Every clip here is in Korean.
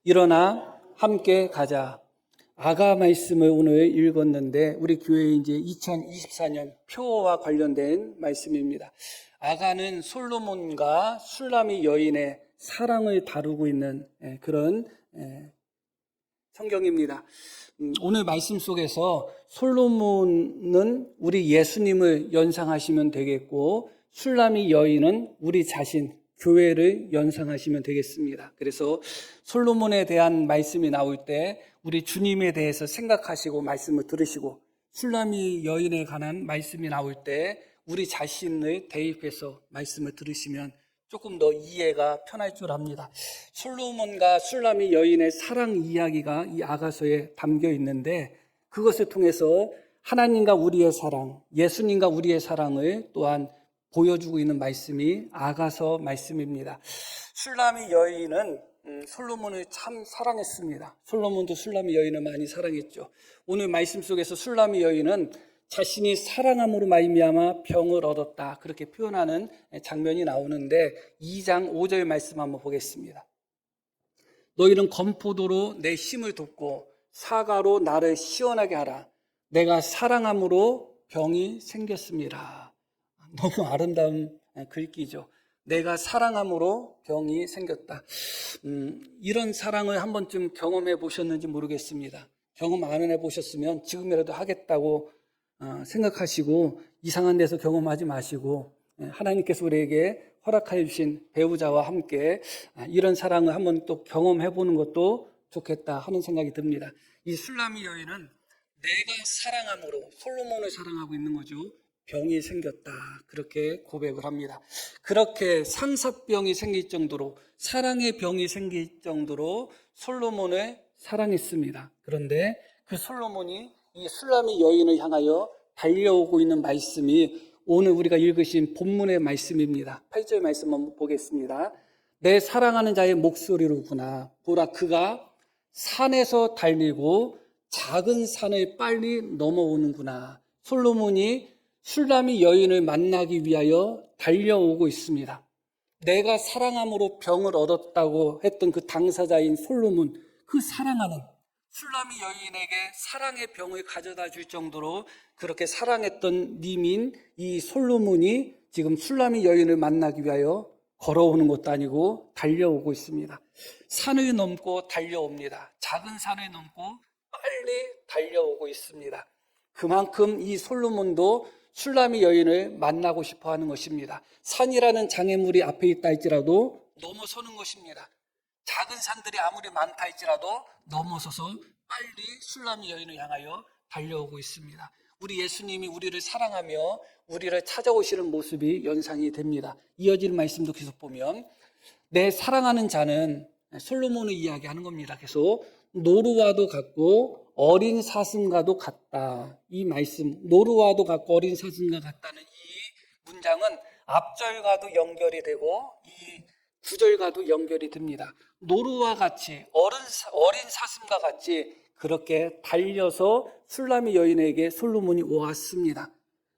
일어나 함께 가자. 아가 말씀을 오늘 읽었는데 우리 교회에 이제 2024년 표어와 관련된 말씀입니다. 아가는 솔로몬과 술라미 여인의 사랑을 다루고 있는 그런 성경입니다. 오늘 말씀 속에서 솔로몬은 우리 예수님을 연상하시면 되겠고 술라미 여인은 우리 자신 교회를 연상하시면 되겠습니다. 그래서 솔로몬에 대한 말씀이 나올 때 우리 주님에 대해서 생각하시고 말씀을 들으시고 술라미 여인에 관한 말씀이 나올 때 우리 자신을 대입해서 말씀을 들으시면 조금 더 이해가 편할 줄 압니다. 솔로몬과 술라미 여인의 사랑 이야기가 이 아가서에 담겨 있는데 그것을 통해서 하나님과 우리의 사랑, 예수님과 우리의 사랑을 또한 보여주고 있는 말씀이 아가서 말씀입니다. 술라미 여인은 솔로몬을 참 사랑했습니다. 솔로몬도 술라미 여인을 많이 사랑했죠. 오늘 말씀 속에서 술라미 여인은 자신이 사랑함으로 말미암아 병을 얻었다 그렇게 표현하는 장면이 나오는데 2장 5절 말씀 한번 보겠습니다. 너희는 건포도로 내 힘을 돕고 사과로 나를 시원하게 하라. 내가 사랑함으로 병이 생겼습니다. 너무 아름다운 글귀죠. 내가 사랑함으로 병이 생겼다. 이런 사랑을 한 번쯤 경험해 보셨는지 모르겠습니다. 경험 안 해보셨으면 지금이라도 하겠다고 생각하시고 이상한 데서 경험하지 마시고 하나님께서 우리에게 허락해 주신 배우자와 함께 이런 사랑을 한번 또 경험해 보는 것도 좋겠다 하는 생각이 듭니다. 이 술라미 여인은 내가 사랑함으로 솔로몬을 사랑하고 있는 거죠. 병이 생겼다 그렇게 고백을 합니다. 그렇게 상사병이 생길 정도로 사랑의 병이 생길 정도로 솔로몬을 사랑했습니다. 그런데 그 솔로몬이 이 술라미 여인을 향하여 달려오고 있는 말씀이 오늘 우리가 읽으신 본문의 말씀입니다. 8절 말씀 한번 보겠습니다. 내 사랑하는 자의 목소리로구나. 보라 그가 산에서 달리고 작은 산을 빨리 넘어오는구나. 솔로몬이 술라미 여인을 만나기 위하여 달려오고 있습니다. 내가 사랑함으로 병을 얻었다고 했던 그 당사자인 솔로몬, 그 사랑하는 술라미 여인에게 사랑의 병을 가져다 줄 정도로 그렇게 사랑했던 님인 이 솔로몬이 지금 술라미 여인을 만나기 위하여 걸어오는 것도 아니고 달려오고 있습니다. 산을 넘고 달려옵니다. 작은 산을 넘고 빨리 달려오고 있습니다. 그만큼 이 솔로몬도 술라미 여인을 만나고 싶어 하는 것입니다. 산이라는 장애물이 앞에 있다 할지라도 넘어서는 것입니다. 작은 산들이 아무리 많다 할지라도 넘어서서 빨리 술라미 여인을 향하여 달려오고 있습니다. 우리 예수님이 우리를 사랑하며 우리를 찾아오시는 모습이 연상이 됩니다. 이어지는 말씀도 계속 보면 내 사랑하는 자는 솔로몬을 이야기하는 겁니다. 계속 노루와도 같고 어린 사슴과도 같다. 이 말씀 노루와도 같고 어린 사슴과 같다는 이 문장은 앞절과도 연결이 되고 이 구절과도 연결이 됩니다. 노루와 같이 어린 사슴과 같이 그렇게 달려서 술라미 여인에게 솔로몬이 왔습니다.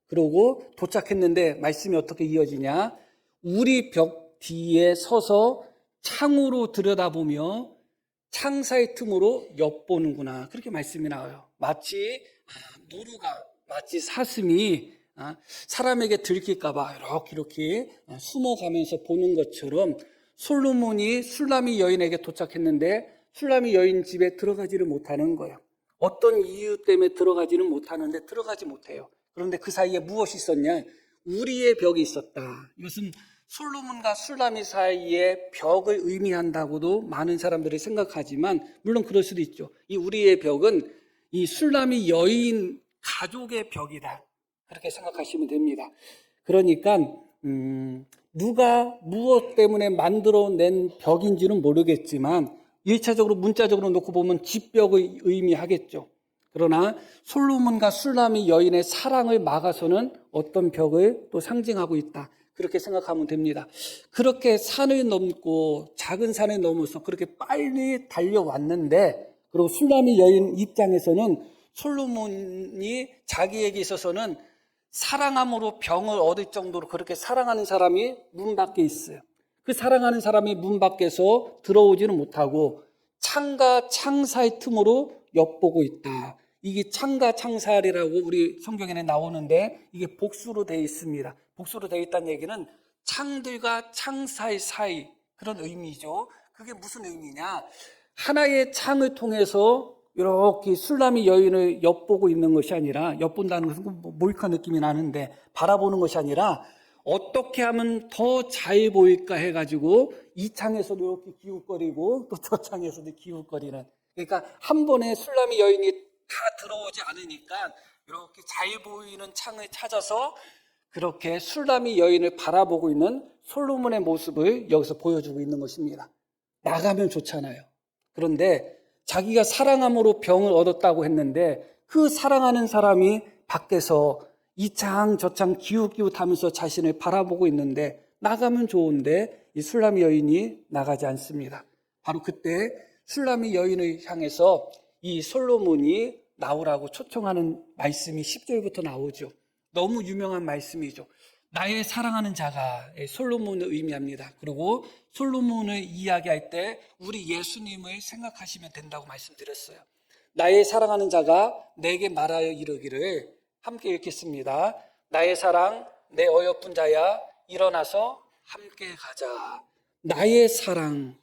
그러고 도착했는데 말씀이 어떻게 이어지냐? 우리 벽 뒤에 서서 창으로 들여다보며 창 사이 틈으로 엿보는구나. 그렇게 말씀이 나와요. 마치 노루가 마치 사슴이 사람에게 들킬까봐 이렇게 숨어가면서 보는 것처럼 솔로몬이 술라미 여인에게 도착했는데 술라미 여인 집에 들어가지를 못하는 거예요. 어떤 이유 때문에 들어가지는 못하는데 들어가지 못해요. 그런데 그 사이에 무엇이 있었냐? 우리의 벽이 있었다. 이것은 솔로몬과 술라미 사이의 벽을 의미한다고도 많은 사람들이 생각하지만 물론 그럴 수도 있죠. 이 우리의 벽은 이 술라미 여인 가족의 벽이다. 그렇게 생각하시면 됩니다. 그러니까 누가 무엇 때문에 만들어낸 벽인지는 모르겠지만 1차적으로 문자적으로 놓고 보면 집벽을 의미하겠죠. 그러나 솔로몬과 술라미 여인의 사랑을 막아서는 어떤 벽을 또 상징하고 있다. 그렇게 생각하면 됩니다. 그렇게 산을 넘고 작은 산을 넘어서 그렇게 빨리 달려왔는데 그리고 술라미 여인 입장에서는 솔로몬이 자기에게 있어서는 사랑함으로 병을 얻을 정도로 그렇게 사랑하는 사람이 문 밖에 있어요. 그 사랑하는 사람이 문 밖에서 들어오지는 못하고 창과 창 사이 틈으로 엿보고 있다. 이게 창과 창살이라고 우리 성경에는 나오는데 이게 복수로 되어 있습니다. 복수로 되어 있다는 얘기는 창들과 창 사이 그런 의미죠. 그게 무슨 의미냐? 하나의 창을 통해서 이렇게 술람이 여인을 엿보고 있는 것이 아니라, 엿본다는 것은 모익한 느낌이 나는데 바라보는 것이 아니라 어떻게 하면 더 잘 보일까 해가지고 이 창에서도 이렇게 기웃거리고 또 저 창에서도 기웃거리는, 그러니까 한 번에 술람이 여인이 다 들어오지 않으니까 이렇게 잘 보이는 창을 찾아서 그렇게 술람이 여인을 바라보고 있는 솔로몬의 모습을 여기서 보여주고 있는 것입니다. 나가면 좋잖아요. 그런데 자기가 사랑함으로 병을 얻었다고 했는데 그 사랑하는 사람이 밖에서 이 창 저 창 기웃기웃하면서 자신을 바라보고 있는데 나가면 좋은데 이 술람이 여인이 나가지 않습니다. 바로 그때 술람이 여인을 향해서 이 솔로몬이 나오라고 초청하는 말씀이 10절부터 나오죠. 너무 유명한 말씀이죠. 나의 사랑하는 자가 솔로몬을 의미합니다. 그리고 솔로몬을 이야기할 때 우리 예수님을 생각하시면 된다고 말씀드렸어요. 나의 사랑하는 자가 내게 말하여 이르기를, 함께 읽겠습니다. 나의 사랑 내 어여쁜 자야 일어나서 함께 가자. 나의 사랑,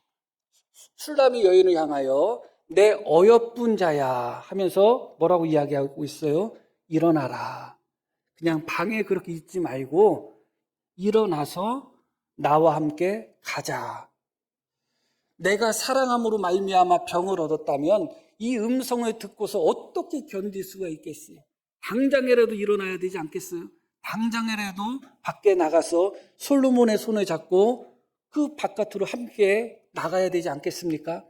술람이 여인을 향하여 내 어여쁜 자야 하면서 뭐라고 이야기하고 있어요? 일어나라. 그냥 방에 그렇게 있지 말고 일어나서 나와 함께 가자. 내가 사랑함으로 말미암아 병을 얻었다면 이 음성을 듣고서 어떻게 견딜 수가 있겠어요? 당장이라도 일어나야 되지 않겠어요? 당장이라도 밖에 나가서 솔로몬의 손을 잡고 그 바깥으로 함께 나가야 되지 않겠습니까?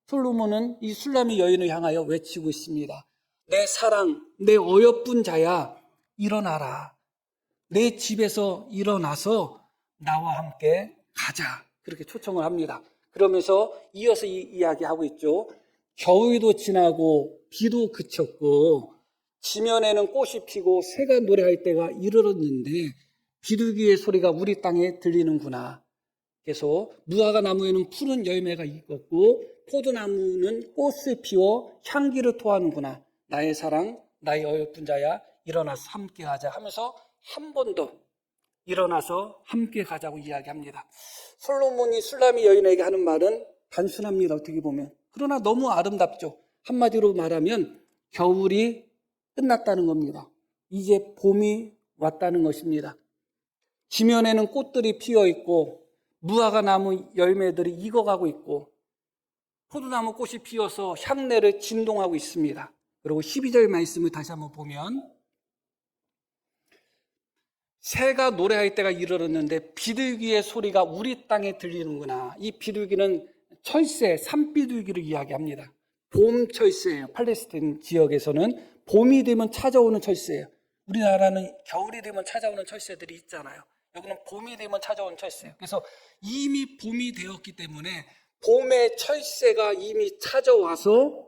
솔로몬은 이 술람이 여인을 향하여 외치고 있습니다. 내 사랑, 내 어여쁜 자야, 일어나라. 내 집에서 일어나서 나와 함께 가자. 그렇게 초청을 합니다. 그러면서 이어서 이야기하고 있죠. 겨울도 지나고 비도 그쳤고 지면에는 꽃이 피고 새가 노래할 때가 이르렀는데 비둘기의 소리가 우리 땅에 들리는구나. 그래서 무화과 나무에는 푸른 열매가 익었고 포도나무는 꽃을 피워 향기를 토하는구나. 나의 사랑, 나의 어여쁜 자야, 일어나서 함께 가자 하면서 한 번 더 일어나서 함께 가자고 이야기합니다. 솔로몬이 술람이 여인에게 하는 말은 단순합니다. 어떻게 보면. 그러나 너무 아름답죠. 한마디로 말하면 겨울이 끝났다는 겁니다. 이제 봄이 왔다는 것입니다. 지면에는 꽃들이 피어 있고 무화과 나무 열매들이 익어가고 있고 포도나무 꽃이 피어서 향내를 진동하고 있습니다. 그리고 12절 말씀을 다시 한번 보면 새가 노래할 때가 이르렀는데 비둘기의 소리가 우리 땅에 들리는구나. 이 비둘기는 철새, 산비둘기를 이야기합니다. 봄 철새예요. 팔레스타인 지역에서는 봄이 되면 찾아오는 철새예요. 우리나라는 겨울이 되면 찾아오는 철새들이 있잖아요. 여기는 봄이 되면 찾아오는 철새예요. 그래서 이미 봄이 되었기 때문에 봄의 철새가 이미 찾아와서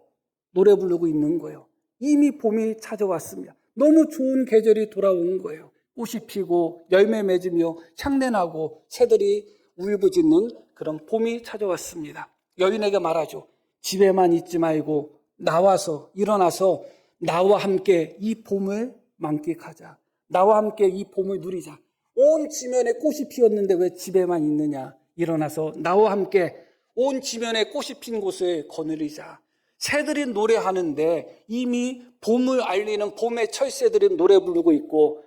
노래 부르고 있는 거예요. 이미 봄이 찾아왔습니다. 너무 좋은 계절이 돌아온 거예요. 꽃이 피고 열매 맺으며 향내나고 새들이 울부짖는 그런 봄이 찾아왔습니다. 여인에게 말하죠. 집에만 있지 말고 나와서 일어나서 나와 함께 이 봄을 만끽하자. 나와 함께 이 봄을 누리자. 온 지면에 꽃이 피었는데 왜 집에만 있느냐. 일어나서 나와 함께 온 지면에 꽃이 핀 곳을 거느리자. 새들이 노래하는데 이미 봄을 알리는 봄의 철새들이 노래 부르고 있고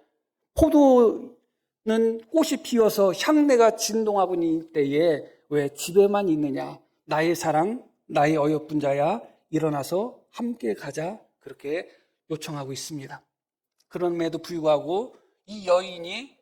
포도는 꽃이 피어서 향내가 진동하고 있는 때에 왜 집에만 있느냐. 나의 사랑, 나의 어여쁜 자야, 일어나서 함께 가자. 그렇게 요청하고 있습니다. 그럼에도 불구하고 이 여인이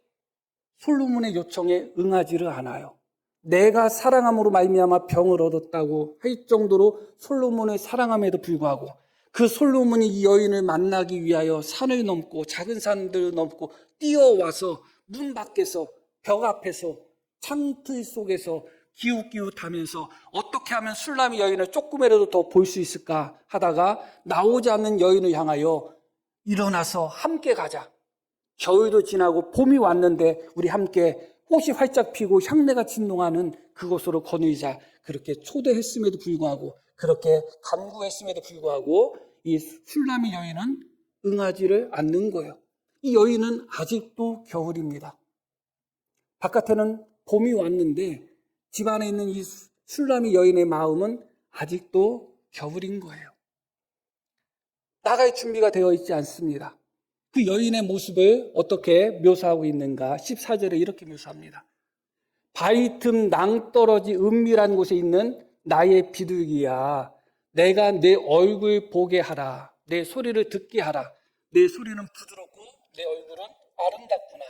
솔로몬의 요청에 응하지를 않아요. 내가 사랑함으로 말미암아 병을 얻었다고 할 정도로 솔로몬을 사랑함에도 불구하고 그 솔로몬이 이 여인을 만나기 위하여 산을 넘고 작은 산들을 넘고 뛰어와서 문 밖에서 벽 앞에서 창틀 속에서 기웃기웃하면서 어떻게 하면 술람이 여인을 조금이라도 더 볼 수 있을까 하다가 나오지 않는 여인을 향하여 일어나서 함께 가자. 겨울도 지나고 봄이 왔는데 우리 함께 꽃이 활짝 피고 향내가 진동하는 그곳으로 거느리자. 그렇게 초대했음에도 불구하고 그렇게 간구했음에도 불구하고 이 술람이 여인은 응하지를 않는 거예요. 이 여인은 아직도 겨울입니다. 바깥에는 봄이 왔는데 집 안에 있는 이 술람이 여인의 마음은 아직도 겨울인 거예요. 나갈 준비가 되어 있지 않습니다. 그 여인의 모습을 어떻게 묘사하고 있는가? 14절에 이렇게 묘사합니다. 바위 틈 낭떠러지 은밀한 곳에 있는 나의 비둘기야, 내가 내 얼굴 보게 하라. 내 소리를 듣게 하라. 내 소리는 부드럽고 내 얼굴은 아름답구나.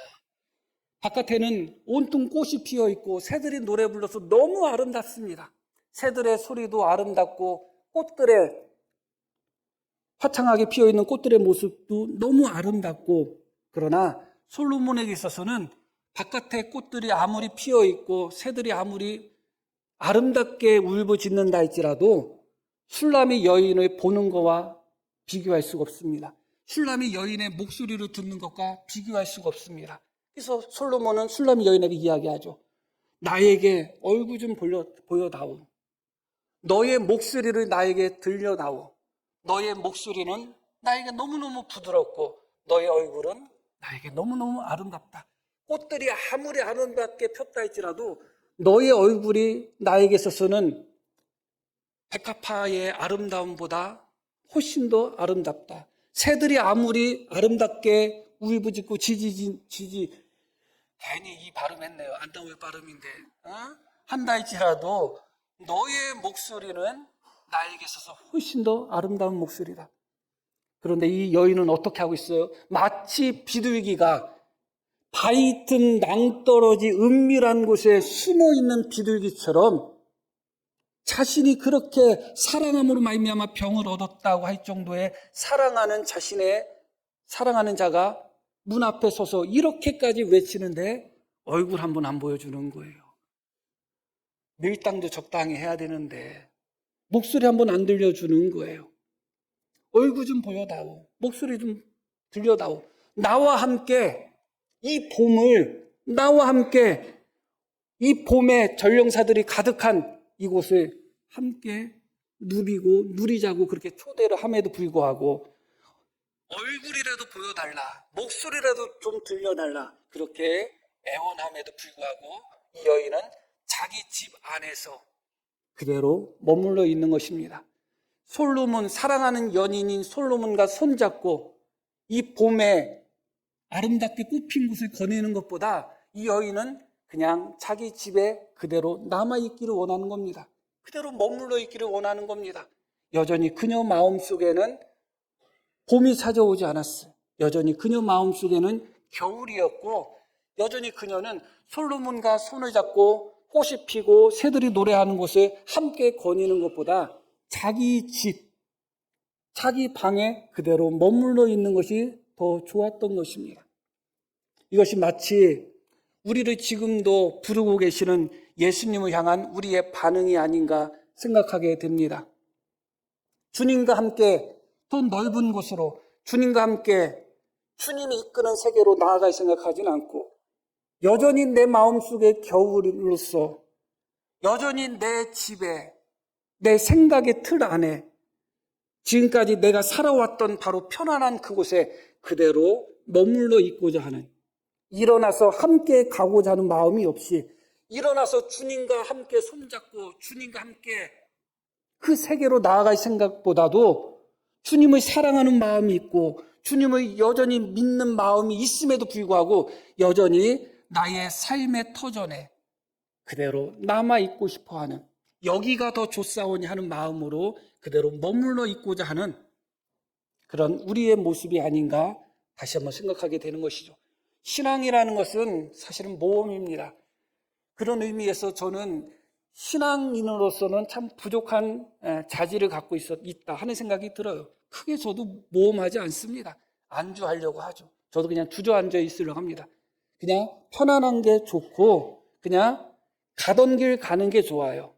바깥에는 온통 꽃이 피어 있고 새들이 노래 불러서 너무 아름답습니다. 새들의 소리도 아름답고 꽃들의 화창하게 피어 있는 꽃들의 모습도 너무 아름답고, 그러나 솔로몬에게 있어서는 바깥에 꽃들이 아무리 피어 있고 새들이 아무리 아름답게 울부짖는다 할지라도 술람이 여인을 보는 것과 비교할 수가 없습니다. 술람이 여인의 목소리를 듣는 것과 비교할 수가 없습니다. 그래서 솔로몬은 술람이 여인에게 이야기하죠. 나에게 얼굴 좀 보여다오. 너의 목소리를 나에게 들려다오. 너의 목소리는 나에게 너무너무 부드럽고 너의 얼굴은 나에게 너무너무 아름답다. 꽃들이 아무리 아름답게 폈다 할지라도 너의 얼굴이 나에게 있어서는 백합화의 아름다움보다 훨씬 더 아름답다. 새들이 아무리 아름답게 울부짖고 괜히 이 발음했네요. 안 나올 발음인데 한다 할지라도 너의 목소리는 나에게 있어서 훨씬 더 아름다운 목소리다. 그런데 이 여인은 어떻게 하고 있어요? 마치 비둘기가 바위 틈 낭떠러지 은밀한 곳에 숨어있는 비둘기처럼 자신이 그렇게 사랑함으로 말미암아 병을 얻었다고 할 정도의 사랑하는 자가 문 앞에 서서 이렇게까지 외치는데 얼굴 한번 안 보여주는 거예요. 밀당도 적당히 해야 되는데 목소리 한번 안 들려주는 거예요. 얼굴 좀 보여다오. 목소리 좀 들려다오. 나와 함께 이 봄에 전령사들이 가득한 이곳을 함께 누리자고 그렇게 초대를 함에도 불구하고 얼굴이라도 보여달라, 목소리라도 좀 들려달라, 그렇게 애원함에도 불구하고 이 여인은 자기 집 안에서 그대로 머물러 있는 것입니다. 사랑하는 연인인 솔로몬과 손잡고 이 봄에 아름답게 꽃핀 곳을 거니는 것보다 이 여인은 그냥 자기 집에 그대로 남아있기를 원하는 겁니다. 그대로 머물러 있기를 원하는 겁니다. 여전히 그녀 마음속에는 봄이 찾아오지 않았어요. 여전히 그녀 마음속에는 겨울이었고, 여전히 그녀는 솔로몬과 손을 잡고 꽃이 피고 새들이 노래하는 곳을 함께 거니는 것보다 자기 집, 자기 방에 그대로 머물러 있는 것이 더 좋았던 것입니다. 이것이 마치 우리를 지금도 부르고 계시는 예수님을 향한 우리의 반응이 아닌가 생각하게 됩니다. 주님과 함께 더 넓은 곳으로, 주님과 함께 주님이 이끄는 세계로 나아갈 생각하지는 않고 여전히 내 마음속에 겨울로서 여전히 내 집에 내 생각의 틀 안에 지금까지 내가 살아왔던 바로 편안한 그곳에 그대로 머물러 있고자 하는, 일어나서 함께 가고자 하는 마음이 없이 일어나서 주님과 함께 손잡고 주님과 함께 그 세계로 나아갈 생각보다도 주님을 사랑하는 마음이 있고 주님을 여전히 믿는 마음이 있음에도 불구하고 여전히 나의 삶의 터전에 그대로 남아있고 싶어하는, 여기가 더 좋사오니 하는 마음으로 그대로 머물러 있고자 하는 그런 우리의 모습이 아닌가 다시 한번 생각하게 되는 것이죠. 신앙이라는 것은 사실은 모험입니다. 그런 의미에서 저는 신앙인으로서는 참 부족한 자질을 갖고 있다 하는 생각이 들어요. 크게 저도 모험하지 않습니다. 안주하려고 하죠. 저도 그냥 주저앉아 있으려고 합니다. 그냥 편안한 게 좋고 그냥 가던 길 가는 게 좋아요.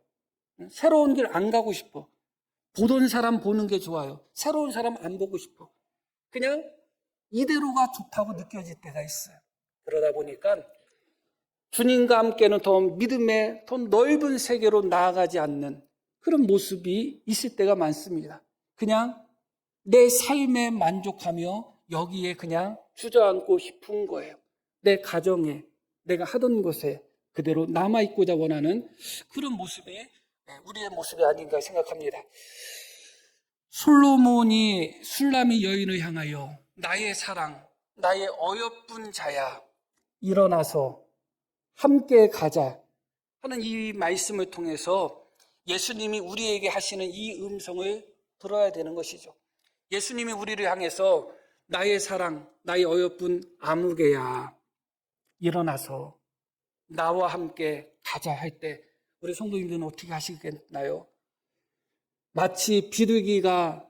새로운 길 안 가고 싶어. 보던 사람 보는 게 좋아요. 새로운 사람 안 보고 싶어. 그냥 이대로가 좋다고 느껴질 때가 있어요. 그러다 보니까 주님과 함께는 더 믿음의 더 넓은 세계로 나아가지 않는 그런 모습이 있을 때가 많습니다. 그냥 내 삶에 만족하며 여기에 그냥 주저앉고 싶은 거예요. 내 가정에, 내가 하던 곳에 그대로 남아있고자 원하는 그런 모습이 우리의 모습이 아닌가 생각합니다. 솔로몬이 술람이 여인을 향하여 나의 사랑, 나의 어여쁜 자야, 일어나서 함께 가자 하는 이 말씀을 통해서 예수님이 우리에게 하시는 이 음성을 들어야 되는 것이죠. 예수님이 우리를 향해서 나의 사랑, 나의 어여쁜 아무개야, 일어나서 나와 함께 가자 할 때 우리 성도님들은 어떻게 하시겠나요? 마치 비둘기가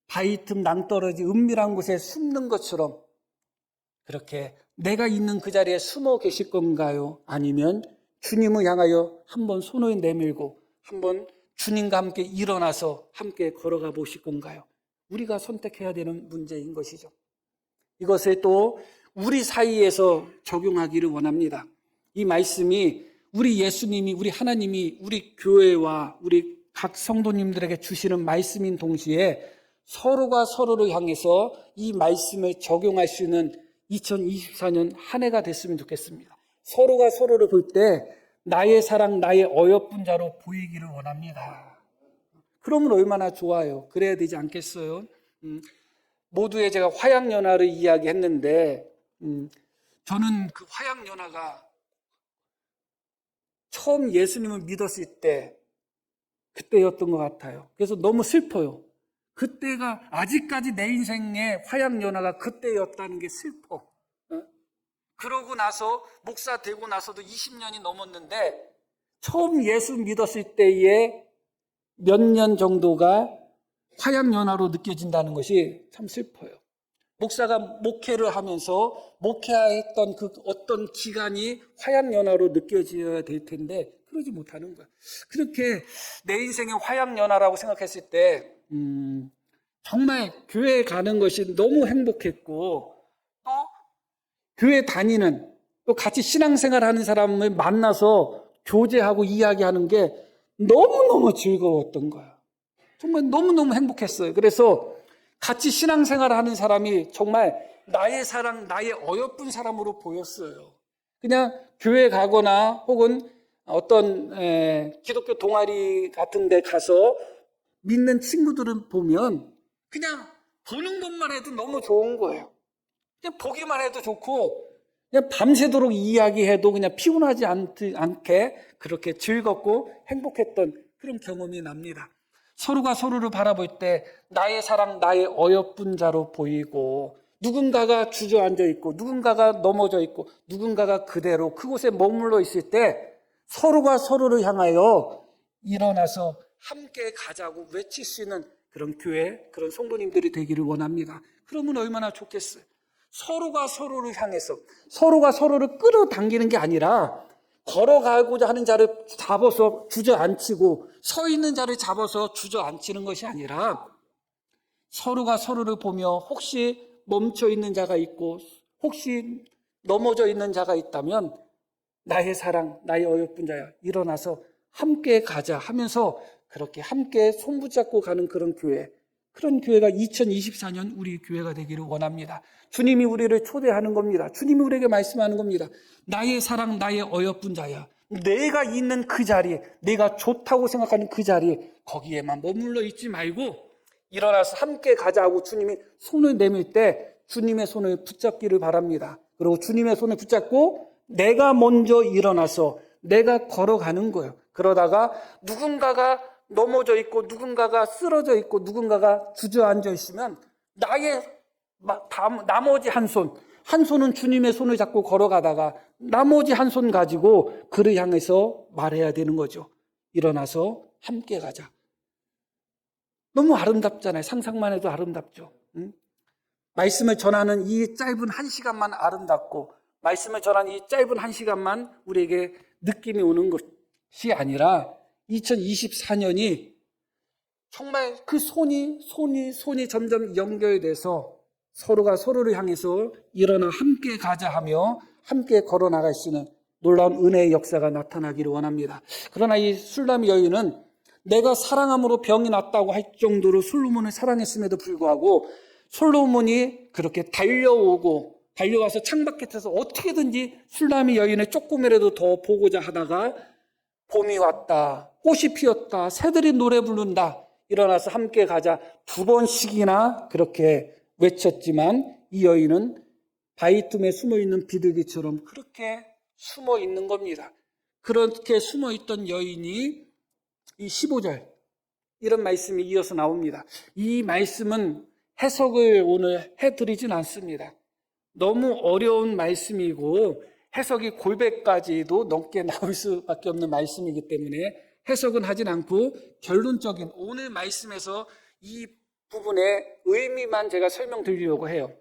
바위 틈 낭떠러지 은밀한 곳에 숨는 것처럼 그렇게 내가 있는 그 자리에 숨어 계실 건가요? 아니면 주님을 향하여 한번 손을 내밀고 한번 주님과 함께 일어나서 함께 걸어가 보실 건가요? 우리가 선택해야 되는 문제인 것이죠. 이것을 또 우리 사이에서 적용하기를 원합니다. 이 말씀이 우리 예수님이, 우리 하나님이 우리 교회와 우리 각 성도님들에게 주시는 말씀인 동시에 서로가 서로를 향해서 이 말씀을 적용할 수 있는 2024년 한 해가 됐으면 좋겠습니다. 서로가 서로를 볼 때 나의 사랑, 나의 어여쁜 자로 보이기를 원합니다. 그러면 얼마나 좋아요. 그래야 되지 않겠어요? 모두의 제가 화양연화를 이야기했는데 저는 그 화양연화가 처음 예수님을 믿었을 때 그때였던 것 같아요. 그래서 너무 슬퍼요. 그때가 아직까지 내 인생의 화양연화가 그때였다는 게 슬퍼. 그러고 나서 목사 되고 나서도 20년이 넘었는데 처음 예수 믿었을 때의 몇 년 정도가 화양연화로 느껴진다는 것이 참 슬퍼요. 목사가 목회를 하면서 목회했던 그 어떤 기간이 화양연화로 느껴져야 될 텐데 그러지 못하는 거야. 그렇게 내 인생의 화양연화라고 생각했을 때 정말 교회에 가는 것이 너무 행복했고 또 교회 다니는 또 같이 신앙생활하는 사람을 만나서 교제하고 이야기하는 게 너무너무 즐거웠던 거야. 정말 너무너무 행복했어요. 그래서 같이 신앙생활하는 사람이 정말 나의 사랑, 나의 어여쁜 사람으로 보였어요. 그냥 교회 가거나 혹은 어떤 기독교 동아리 같은 데 가서 믿는 친구들을 보면 그냥 보는 것만 해도 너무 좋은 거예요. 그냥 보기만 해도 좋고 그냥 밤새도록 이야기해도 그냥 피곤하지 않게 그렇게 즐겁고 행복했던 그런 경험이 납니다. 서로가 서로를 바라볼 때 나의 사랑, 나의 어여쁜 자로 보이고 누군가가 주저앉아 있고 누군가가 넘어져 있고 누군가가 그대로 그곳에 머물러 있을 때 서로가 서로를 향하여 일어나서 함께 가자고 외칠 수 있는 그런 교회, 그런 성도님들이 되기를 원합니다. 그러면 얼마나 좋겠어요. 서로가 서로를 향해서 서로가 서로를 끌어당기는 게 아니라 걸어가고자 하는 자를 잡아서 주저앉히고 서 있는 자를 잡아서 주저앉히는 것이 아니라 서로가 서로를 보며 혹시 멈춰 있는 자가 있고 혹시 넘어져 있는 자가 있다면 나의 사랑, 나의 어여쁜 자야, 일어나서 함께 가자 하면서 그렇게 함께 손붙잡고 가는 그런 교회, 그런 교회가 2024년 우리 교회가 되기를 원합니다. 주님이 우리를 초대하는 겁니다. 주님이 우리에게 말씀하는 겁니다. 나의 사랑, 나의 어여쁜 자야. 내가 있는 그 자리, 내가 좋다고 생각하는 그 자리, 거기에만 머물러 있지 말고 일어나서 함께 가자고 주님이 손을 내밀 때 주님의 손을 붙잡기를 바랍니다. 그리고 주님의 손을 붙잡고 내가 먼저 일어나서 내가 걸어가는 거예요. 그러다가 누군가가 넘어져 있고 누군가가 쓰러져 있고 누군가가 주저앉아 있으면 나의 나머지 한 손은 주님의 손을 잡고 걸어가다가 나머지 한 손 가지고 그를 향해서 말해야 되는 거죠. 일어나서 함께 가자. 너무 아름답잖아요. 상상만 해도 아름답죠. 말씀을 전하는 이 짧은 한 시간만 아름답고 말씀을 전하는 이 짧은 한 시간만 우리에게 느낌이 오는 것이 아니라 2024년이 정말 그 손이 점점 연결돼서 서로가 서로를 향해서 일어나 함께 가자 하며 함께 걸어나갈 수 있는 놀라운 은혜의 역사가 나타나기를 원합니다. 그러나 이 술람 여인은 내가 사랑함으로 병이 낫다고 할 정도로 솔로몬을 사랑했음에도 불구하고 솔로몬이 그렇게 달려와서 창밖에서 어떻게든지 술람이 여인을 조금이라도 더 보고자 하다가 봄이 왔다, 꽃이 피었다, 새들이 노래 부른다, 일어나서 함께 가자 2번씩이나 그렇게 외쳤지만 이 여인은 바위 틈에 숨어있는 비둘기처럼 그렇게 숨어 있는 겁니다. 그렇게 숨어 있던 여인이 이 15절 이런 말씀이 이어서 나옵니다. 이 말씀은 해석을 오늘 해드리진 않습니다. 너무 어려운 말씀이고 해석이 골배까지도 넘게 나올 수밖에 없는 말씀이기 때문에 해석은 하진 않고 결론적인 오늘 말씀에서 이 부분의 의미만 제가 설명드리려고 해요.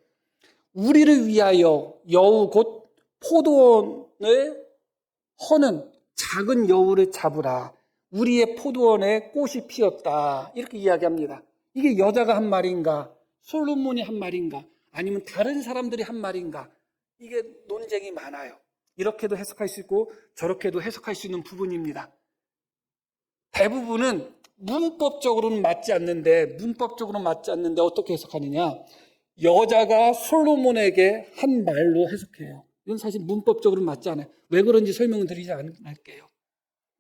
우리를 위하여 여우 곧 포도원을 허는 작은 여우를 잡으라. 우리의 포도원에 꽃이 피었다. 이렇게 이야기합니다. 이게 여자가 한 말인가? 솔로몬이 한 말인가? 아니면 다른 사람들이 한 말인가? 이게 논쟁이 많아요. 이렇게도 해석할 수 있고 저렇게도 해석할 수 있는 부분입니다. 대부분은 문법적으로는 맞지 않는데 어떻게 해석하느냐? 여자가 솔로몬에게 한 말로 해석해요. 이건 사실 문법적으로는 맞지 않아요. 왜 그런지 설명을 드리지 않을게요.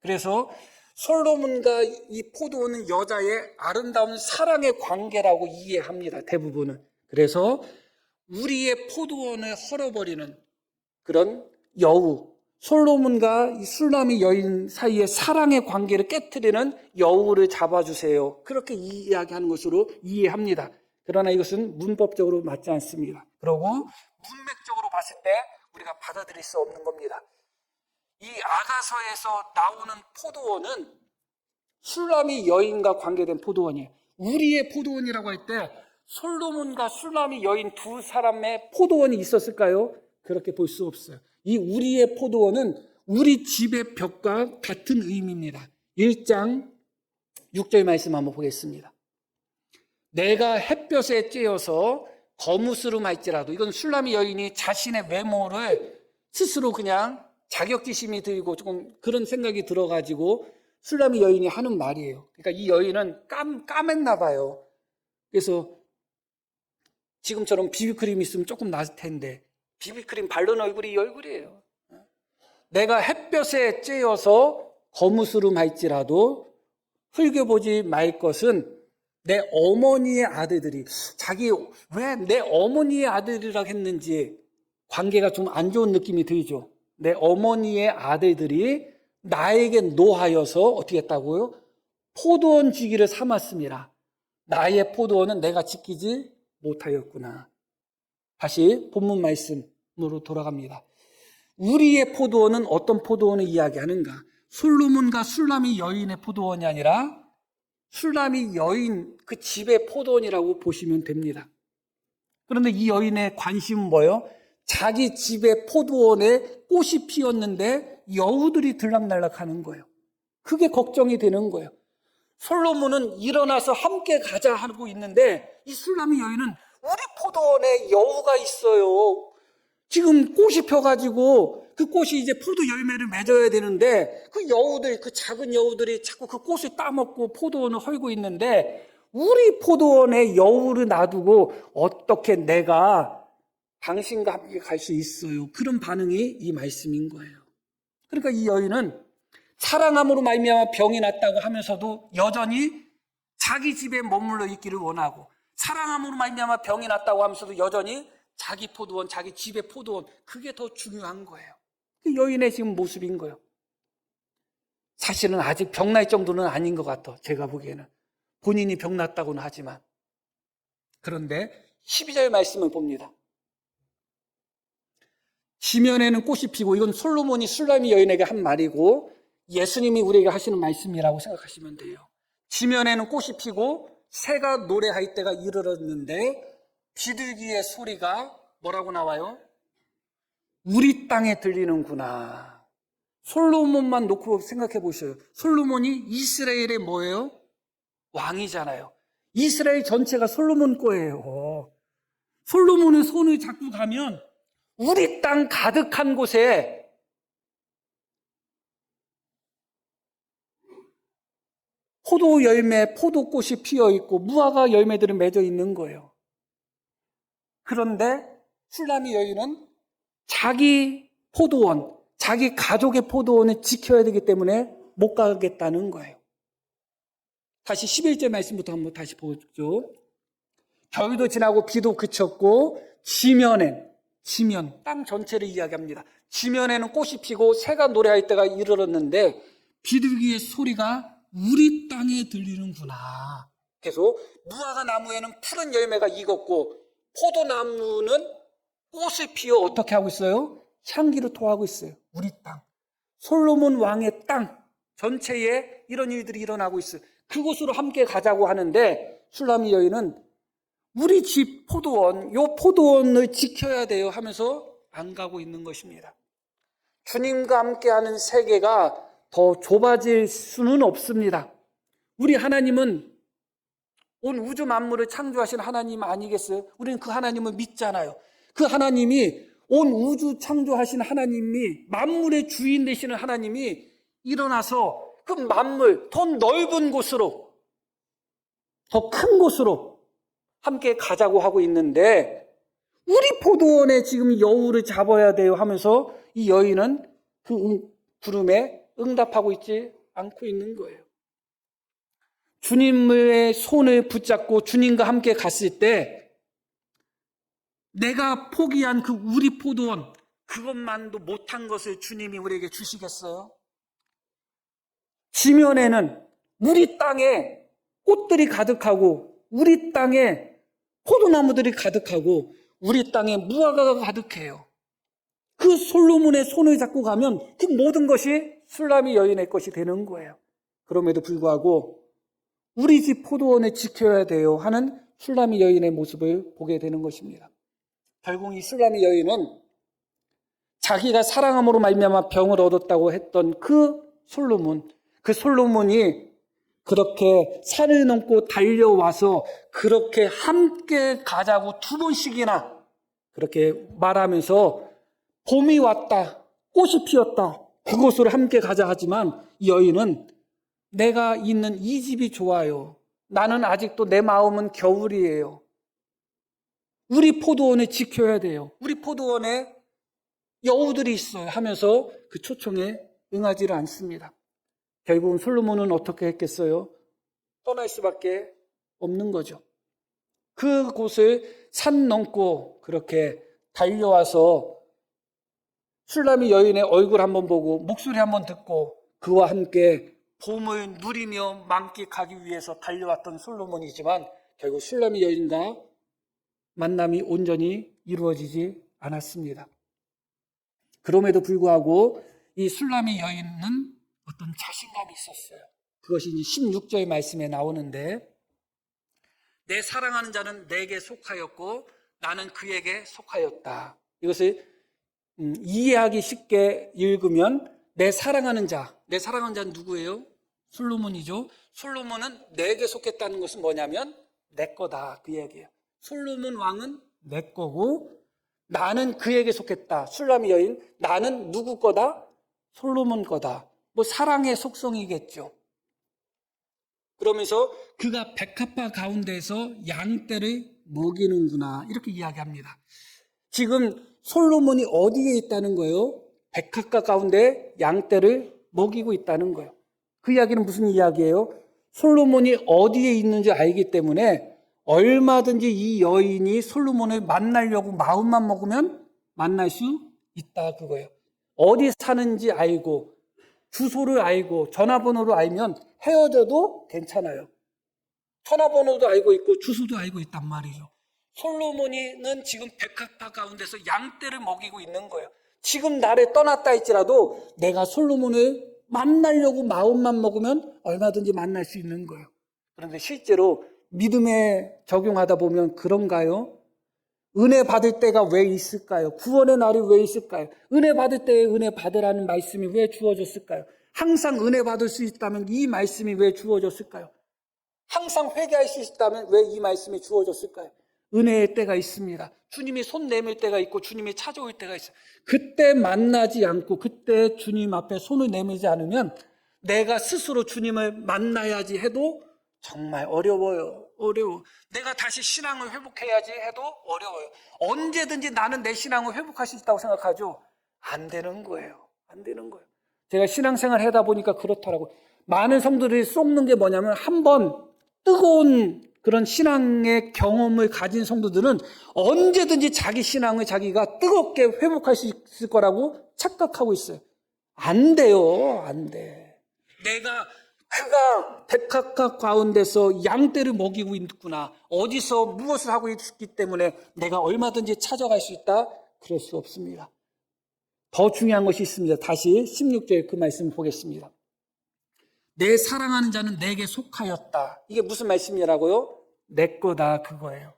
그래서 솔로몬과 이 포도원은 여자의 아름다운 사랑의 관계라고 이해합니다. 대부분은. 그래서 우리의 포도원을 헐어버리는 그런 여우, 솔로몬과 이 술람이 여인 사이의 사랑의 관계를 깨트리는 여우를 잡아주세요. 그렇게 이야기하는 것으로 이해합니다. 그러나 이것은 문법적으로 맞지 않습니다. 그리고 문맥적으로 봤을 때 우리가 받아들일 수 없는 겁니다. 이 아가서에서 나오는 포도원은 술람이 여인과 관계된 포도원이에요. 우리의 포도원이라고 할 때 솔로몬과 술람이 여인 두 사람의 포도원이 있었을까요? 그렇게 볼 수 없어요. 이 우리의 포도원은 우리 집의 벽과 같은 의미입니다. 1장 6절 말씀 한번 보겠습니다. 내가 햇볕에 쬐어서 거무스름 할지라도, 이건 술람이 여인이 자신의 외모를 스스로 그냥 자격지심이 들고 조금 그런 생각이 들어가지고 술람이 여인이 하는 말이에요. 그러니까 이 여인은 까맸나 봐요. 그래서 지금처럼 비비크림 있으면 조금 나을 텐데 비비크림 바른 얼굴이 이 얼굴이에요. 내가 햇볕에 쬐어서 거무스름 할지라도 흘겨보지 말 것은 내 어머니의 아들들이, 자기 왜 내 어머니의 아들이라고 했는지 관계가 좀 안 좋은 느낌이 들죠. 내 어머니의 아들들이 나에게 노하여서 어떻게 했다고요? 포도원 지기를 삼았습니다. 나의 포도원은 내가 지키지 못하였구나. 다시 본문 말씀으로 돌아갑니다. 우리의 포도원은 어떤 포도원을 이야기하는가? 솔로몬과 술람이 여인의 포도원이 아니라 술람이 여인 그 집의 포도원이라고 보시면 됩니다. 그런데 이 여인의 관심은 뭐예요? 자기 집의 포도원에 꽃이 피었는데 여우들이 들락날락하는 거예요. 그게 걱정이 되는 거예요. 솔로몬은 일어나서 함께 가자 하고 있는데 이 술람이 여인은 우리 포도원에 여우가 있어요. 지금 꽃이 펴가지고 그 꽃이 이제 포도 열매를 맺어야 되는데 그 여우들, 그 작은 여우들이 자꾸 그 꽃을 따먹고 포도원을 헐고 있는데 우리 포도원에 여우를 놔두고 어떻게 내가 당신과 함께 갈 수 있어요? 그런 반응이 이 말씀인 거예요. 그러니까 이 여인은 사랑함으로 말미암아 병이 났다고 하면서도 여전히 자기 집에 머물러 있기를 원하고, 사랑함으로 말미암아 병이 났다고 하면서도 여전히 자기 포도원, 자기 집의 포도원, 그게 더 중요한 거예요. 그 여인의 지금 모습인 거예요. 사실은 아직 병날 정도는 아닌 것 같아. 제가 보기에는 본인이 병났다고는 하지만. 그런데 12절 말씀을 봅니다. 지면에는 꽃이 피고, 이건 솔로몬이 술람이 여인에게 한 말이고 예수님이 우리에게 하시는 말씀이라고 생각하시면 돼요. 지면에는 꽃이 피고 새가 노래할 때가 이르렀는데 비둘기의 소리가 뭐라고 나와요? 우리 땅에 들리는구나. 솔로몬만 놓고 생각해 보셔요. 솔로몬이 이스라엘의 뭐예요? 왕이잖아요. 이스라엘 전체가 솔로몬 거예요. 솔로몬의 손을 잡고 가면 우리 땅 가득한 곳에 포도 열매, 포도꽃이 피어 있고 무화과 열매들이 맺어 있는 거예요. 그런데 술람이 여인은 자기 포도원, 자기 가족의 포도원을 지켜야 되기 때문에 못 가겠다는 거예요. 다시 11절 말씀부터 한번 다시 보죠. 겨울도 지나고 비도 그쳤고 지면, 땅 전체를 이야기합니다. 지면에는 꽃이 피고 새가 노래할 때가 이르렀는데 비둘기의 소리가 우리 땅에 들리는구나. 계속 무화과 나무에는 푸른 열매가 익었고 포도나무는 꽃을 피워 어떻게 하고 있어요? 향기를 토하고 있어요. 우리 땅. 솔로몬 왕의 땅 전체에 이런 일들이 일어나고 있어요. 그곳으로 함께 가자고 하는데 술람이 여인은 우리 집 포도원, 요 포도원을 지켜야 돼요 하면서 안 가고 있는 것입니다. 주님과 함께하는 세계가 더 좁아질 수는 없습니다. 우리 하나님은 온 우주 만물을 창조하신 하나님 아니겠어요? 우리는 그 하나님을 믿잖아요. 그 하나님이 온 우주 창조하신 하나님이 만물의 주인 되시는 하나님이 일어나서 그 만물 더 넓은 곳으로 더 큰 곳으로 함께 가자고 하고 있는데 우리 포도원에 지금 여우를 잡아야 돼요 하면서 이 여인은 그 부름에 응답하고 있지 않고 있는 거예요. 주님의 손을 붙잡고 주님과 함께 갔을 때 내가 포기한 그 우리 포도원 그것만도 못한 것을 주님이 우리에게 주시겠어요? 지면에는 우리 땅에 꽃들이 가득하고 우리 땅에 포도나무들이 가득하고 우리 땅에 무화과가 가득해요. 그 솔로몬의 손을 잡고 가면 그 모든 것이 술람이 여인의 것이 되는 거예요. 그럼에도 불구하고 우리 집 포도원을 지켜야 돼요 하는 술람이 여인의 모습을 보게 되는 것입니다. 결국 이 술람이 여인은 자기가 사랑함으로 말미암아 병을 얻었다고 했던 그 솔로몬이 그렇게 산을 넘고 달려와서 그렇게 함께 가자고 2번씩이나 그렇게 말하면서 봄이 왔다, 꽃이 피었다, 그곳으로 함께 가자 하지만 이 여인은 내가 있는 이 집이 좋아요. 나는 아직도 내 마음은 겨울이에요. 우리 포도원을 지켜야 돼요. 우리 포도원에 여우들이 있어요 하면서 그 초청에 응하지를 않습니다. 결국은 솔로몬은 어떻게 했겠어요? 떠날 수밖에 없는 거죠. 그곳을 산 넘고 그렇게 달려와서 술람이 여인의 얼굴 한번 보고 목소리 한번 듣고 그와 함께 봄을 누리며 만끽하기 위해서 달려왔던 솔로몬이지만 결국 술람이 여인과 만남이 온전히 이루어지지 않았습니다. 그럼에도 불구하고 이 술람이 여인은 어떤 자신감이 있었어요. 그것이 이제 16절 말씀에 나오는데 내 사랑하는 자는 내게 속하였고 나는 그에게 속하였다. 이것을 이해하기 쉽게 읽으면 내 사랑하는 자는 누구예요? 솔로몬이죠. 솔로몬은 내게 속했다는 것은 뭐냐면 내 거다 그 얘기예요. 솔로몬 왕은 내 거고 나는 그에게 속했다. 술람이 여인 나는 누구 거다? 솔로몬 거다. 뭐 사랑의 속성이겠죠. 그러면서 그가 백합화 가운데서 양떼를 먹이는구나 이렇게 이야기합니다. 지금 솔로몬이 어디에 있다는 거예요? 백합화 가운데 양떼를 먹이고 있다는 거예요. 그 이야기는 무슨 이야기예요? 솔로몬이 어디에 있는지 알기 때문에 얼마든지 이 여인이 솔로몬을 만나려고 마음만 먹으면 만날 수 있다 그거예요. 어디 사는지 알고 주소를 알고 전화번호를 알면 헤어져도 괜찮아요. 전화번호도 알고 있고 주소도 알고 있단 말이죠. 솔로몬이는 지금 백합화 가운데서 양떼를 먹이고 있는 거예요. 지금 나를 떠났다 할지라도 내가 솔로몬을 만나려고 마음만 먹으면 얼마든지 만날 수 있는 거예요. 그런데 실제로 믿음에 적용하다 보면 그런가요? 은혜 받을 때가 왜 있을까요? 구원의 날이 왜 있을까요? 은혜 받을 때에 은혜 받으라는 말씀이 왜 주어졌을까요? 항상 은혜 받을 수 있다면 이 말씀이 왜 주어졌을까요? 항상 회개할 수 있다면 왜 이 말씀이 주어졌을까요? 은혜의 때가 있습니다. 주님이 손 내밀 때가 있고 주님이 찾아올 때가 있어요. 그때 만나지 않고 그때 주님 앞에 손을 내밀지 않으면 내가 스스로 주님을 만나야지 해도 정말 어려워요. 어려워. 내가 다시 신앙을 회복해야지 해도 어려워요. 언제든지 나는 내 신앙을 회복할 수 있다고 생각하죠? 안 되는 거예요. 안 되는 거예요. 제가 신앙생활 하다 보니까 그렇더라고요. 많은 성도들이 쏟는 게 뭐냐면 한번 뜨거운 그런 신앙의 경험을 가진 성도들은 언제든지 자기 신앙을 자기가 뜨겁게 회복할 수 있을 거라고 착각하고 있어요. 안 돼요. 안 돼. 내가 그가 백합화 가운데서 양떼를 먹이고 있구나. 어디서 무엇을 하고 있기 때문에 내가 얼마든지 찾아갈 수 있다? 그럴 수 없습니다. 더 중요한 것이 있습니다. 다시 16절 그 말씀 보겠습니다. 내 사랑하는 자는 내게 속하였다. 이게 무슨 말씀이라고요? 내 거다 그거예요.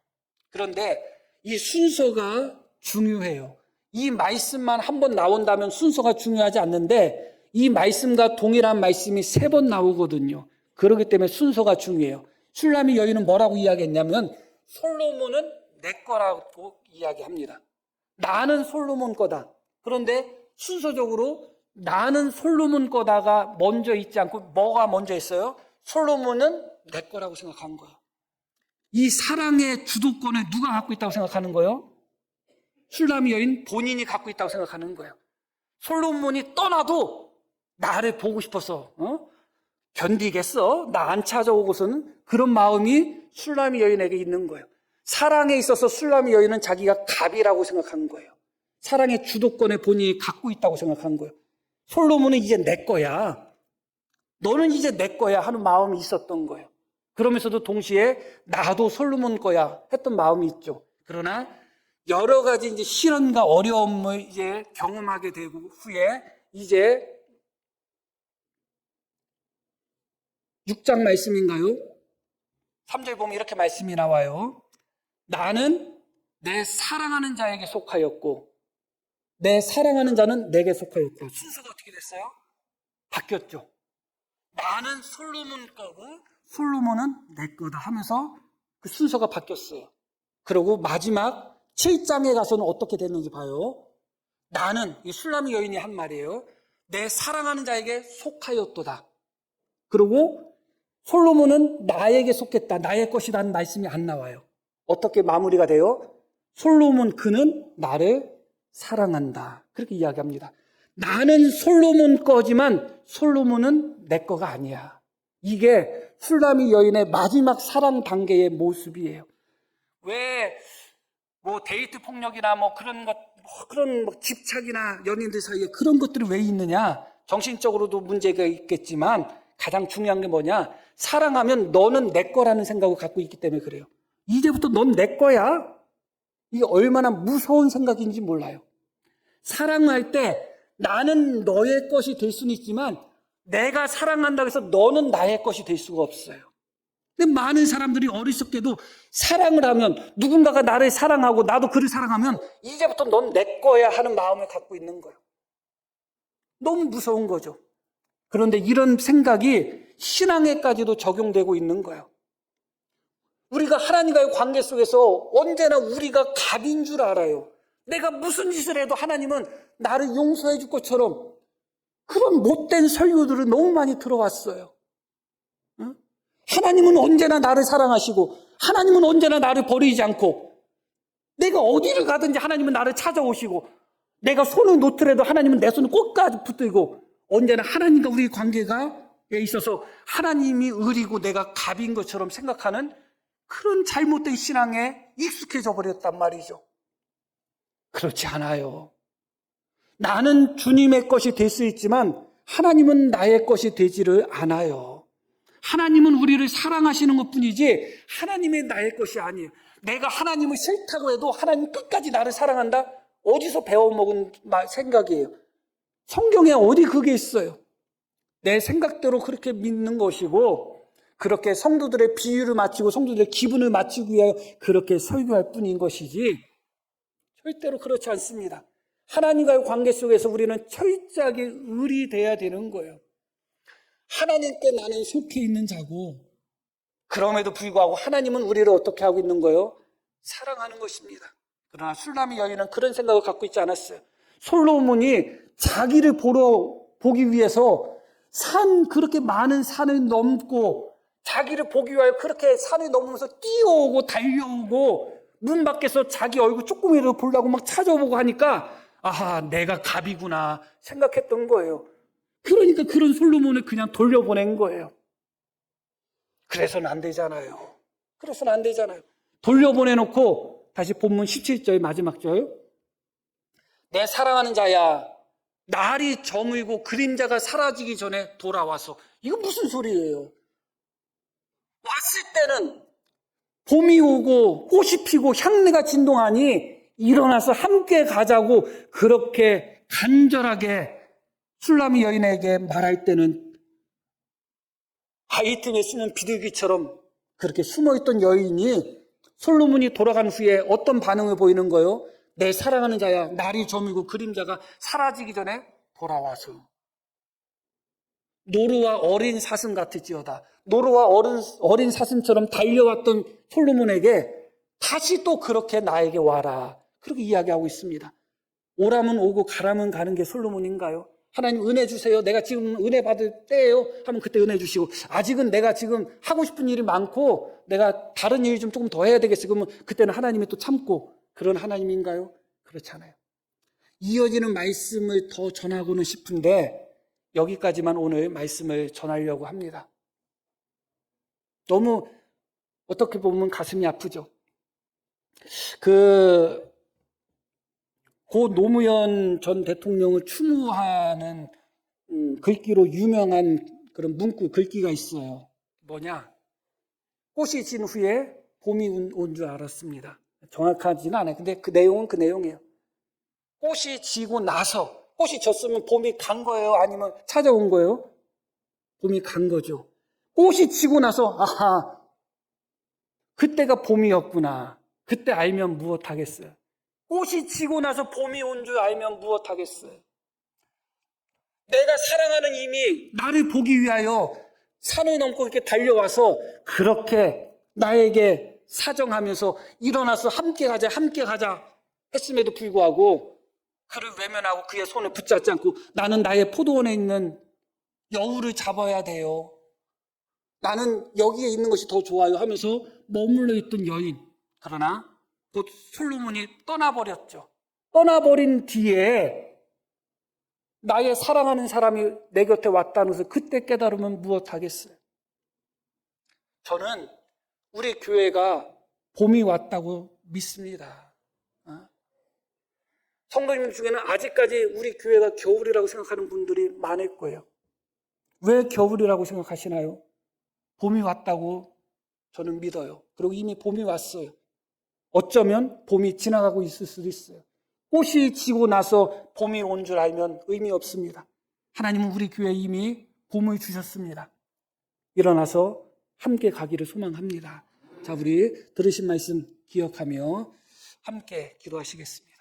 그런데 이 순서가 중요해요. 이 말씀만 한 번 나온다면 순서가 중요하지 않는데 이 말씀과 동일한 말씀이 3번 나오거든요. 그렇기 때문에 순서가 중요해요. 슐라미 여인은 뭐라고 이야기했냐면 솔로몬은 내 거라고 이야기합니다. 나는 솔로몬 거다. 그런데 순서적으로 나는 솔로몬 거다가 먼저 있지 않고 뭐가 먼저 있어요? 솔로몬은 내 거라고 생각한 거예요. 이 사랑의 주도권을 누가 갖고 있다고 생각하는 거예요? 슐라미 여인 본인이 갖고 있다고 생각하는 거예요. 솔로몬이 떠나도 나를 보고 싶어서 견디겠어? 나 안 찾아오고서는 그런 마음이 슐라미 여인에게 있는 거예요. 사랑에 있어서 슐라미 여인은 자기가 갑이라고 생각한 거예요. 사랑의 주도권을 본인이 갖고 있다고 생각한 거예요. 솔로몬은 이제 내 거야. 너는 이제 내 거야 하는 마음이 있었던 거예요. 그러면서도 동시에 나도 솔로몬 거야 했던 마음이 있죠. 그러나 여러 가지 이제 시련과 어려움을 이제 경험하게 되고 후에 이제 6장 말씀인가요? 3절 보면 이렇게 말씀이 나와요. 나는 내 사랑하는 자에게 속하였고 내 사랑하는 자는 내게 속하였고. 순서가 어떻게 됐어요? 바뀌었죠. 나는 솔로몬 거고 솔로몬은 내 거다 하면서 그 순서가 바뀌었어요. 그리고 마지막 7장에 가서는 어떻게 됐는지 봐요. 나는, 이 슐라미 여인이 한 말이에요. 내 사랑하는 자에게 속하였도다. 그리고 솔로몬은 나에게 속했다. 나의 것이라는 말씀이 안 나와요. 어떻게 마무리가 돼요? 솔로몬 그는 나를 사랑한다. 그렇게 이야기합니다. 나는 솔로몬 거지만 솔로몬은 내 거가 아니야. 이게 슐라미 여인의 마지막 사랑 단계의 모습이에요. 왜 뭐 데이트 폭력이나 뭐 그런 것, 그런 집착이나 연인들 사이에 그런 것들이 왜 있느냐? 정신적으로도 문제가 있겠지만 가장 중요한 게 뭐냐? 사랑하면 너는 내 거라는 생각을 갖고 있기 때문에 그래요. 이제부터 넌 내 거야. 이게 얼마나 무서운 생각인지 몰라요. 사랑할 때 나는 너의 것이 될 수는 있지만 내가 사랑한다고 해서 너는 나의 것이 될 수가 없어요. 근데 많은 사람들이 어리석게도 사랑을 하면 누군가가 나를 사랑하고 나도 그를 사랑하면 이제부터 넌 내 거야 하는 마음을 갖고 있는 거예요. 너무 무서운 거죠. 그런데 이런 생각이 신앙에까지도 적용되고 있는 거예요. 우리가 하나님과의 관계 속에서 언제나 우리가 갑인 줄 알아요. 내가 무슨 짓을 해도 하나님은 나를 용서해 줄 것처럼 그런 못된 설교들을 너무 많이 들어왔어요. 응? 하나님은 언제나 나를 사랑하시고 하나님은 언제나 나를 버리지 않고 내가 어디를 가든지 하나님은 나를 찾아오시고 내가 손을 놓더라도 하나님은 내 손을 끝까지 붙들고 언제나 하나님과 우리 관계가 있어서 하나님이 을이고 내가 갑인 것처럼 생각하는 그런 잘못된 신앙에 익숙해져 버렸단 말이죠. 그렇지 않아요. 나는 주님의 것이 될 수 있지만 하나님은 나의 것이 되지를 않아요. 하나님은 우리를 사랑하시는 것뿐이지 하나님의 나의 것이 아니에요. 내가 하나님을 싫다고 해도 하나님 끝까지 나를 사랑한다? 어디서 배워먹은 생각이에요. 성경에 어디 그게 있어요. 내 생각대로 그렇게 믿는 것이고 그렇게 성도들의 비유를 맞추고 성도들의 기분을 맞추기 위하여 그렇게 설교할 뿐인 것이지 절대로 그렇지 않습니다. 하나님과의 관계 속에서 우리는 철저하게 을이 돼야 되는 거예요. 하나님께 나는 속해 있는 자고 그럼에도 불구하고 하나님은 우리를 어떻게 하고 있는 거예요? 사랑하는 것입니다. 그러나 슐라미 여인은 그런 생각을 갖고 있지 않았어요. 솔로몬이 자기를 보기 위해서 그렇게 많은 산을 넘고 자기를 보기 위하여 그렇게 산을 넘으면서 뛰어오고 달려오고 문 밖에서 자기 얼굴 조금이라도 보려고 막 찾아보고 하니까 아하, 내가 갑이구나 생각했던 거예요. 그러니까 그런 솔로몬을 그냥 돌려보낸 거예요. 그래서는 안 되잖아요. 그래서는 안 되잖아요. 돌려보내놓고 다시 본문 17절 마지막 절. 내 사랑하는 자야, 날이 저물고 그림자가 사라지기 전에 돌아와서. 이거 무슨 소리예요? 왔을 때는 봄이 오고 꽃이 피고 향내가 진동하니 일어나서 함께 가자고 그렇게 간절하게 술람이 여인에게 말할 때는 이 틈에 숨은 비둘기처럼 그렇게 숨어있던 여인이 솔로몬이 돌아간 후에 어떤 반응을 보이는 거예요? 내 사랑하는 자야, 날이 저물고 그림자가 사라지기 전에 돌아와서. 노루와 어린 사슴 같을지어다. 노루와 어린 사슴처럼 달려왔던 솔로몬에게 다시 또 그렇게 나에게 와라. 그렇게 이야기하고 있습니다. 오라면 오고 가라면 가는 게 솔로몬인가요? 하나님 은혜 주세요. 내가 지금 은혜 받을 때예요. 하면 그때 은혜 주시고, 아직은 내가 지금 하고 싶은 일이 많고 내가 다른 일 좀 조금 더 해야 되겠어. 그러면 그때는 하나님이 또 참고, 그런 하나님인가요? 그렇지 않아요. 이어지는 말씀을 더 전하고는 싶은데 여기까지만 오늘 말씀을 전하려고 합니다. 너무 어떻게 보면 가슴이 아프죠. 고 노무현 전 대통령을 추모하는 글귀로 유명한 그런 문구 글귀가 있어요. 뭐냐? 꽃이 진 후에 봄이 온 줄 알았습니다. 정확하지는 않아요. 근데 그 내용은 그 내용이에요. 꽃이 지고 나서, 꽃이 졌으면 봄이 간 거예요? 아니면 찾아온 거예요? 봄이 간 거죠. 꽃이 지고 나서 아하, 그때가 봄이었구나. 그때 알면 무엇하겠어요? 꽃이 지고 나서 봄이 온 줄 알면 무엇하겠어요? 내가 사랑하는 이미 나를 보기 위하여 산을 넘고 이렇게 달려와서 그렇게 나에게 사정하면서 일어나서 함께 가자 했음에도 불구하고 그를 외면하고 그의 손을 붙잡지 않고 나는 나의 포도원에 있는 여우를 잡아야 돼요. 나는 여기에 있는 것이 더 좋아요 하면서 머물러 있던 여인. 그러나 곧 솔로몬이 떠나버렸죠. 떠나버린 뒤에 나의 사랑하는 사람이 내 곁에 왔다는 것을 그때 깨달으면 무엇하겠어요? 저는 우리 교회가 봄이 왔다고 믿습니다. 성도님 중에는 아직까지 우리 교회가 겨울이라고 생각하는 분들이 많을 거예요. 왜 겨울이라고 생각하시나요? 봄이 왔다고 저는 믿어요. 그리고 이미 봄이 왔어요. 어쩌면 봄이 지나가고 있을 수도 있어요. 꽃이 지고 나서 봄이 온 줄 알면 의미 없습니다. 하나님은 우리 교회에 이미 봄을 주셨습니다. 일어나서 함께 가기를 소망합니다. 자, 우리 들으신 말씀 기억하며 함께 기도하시겠습니다.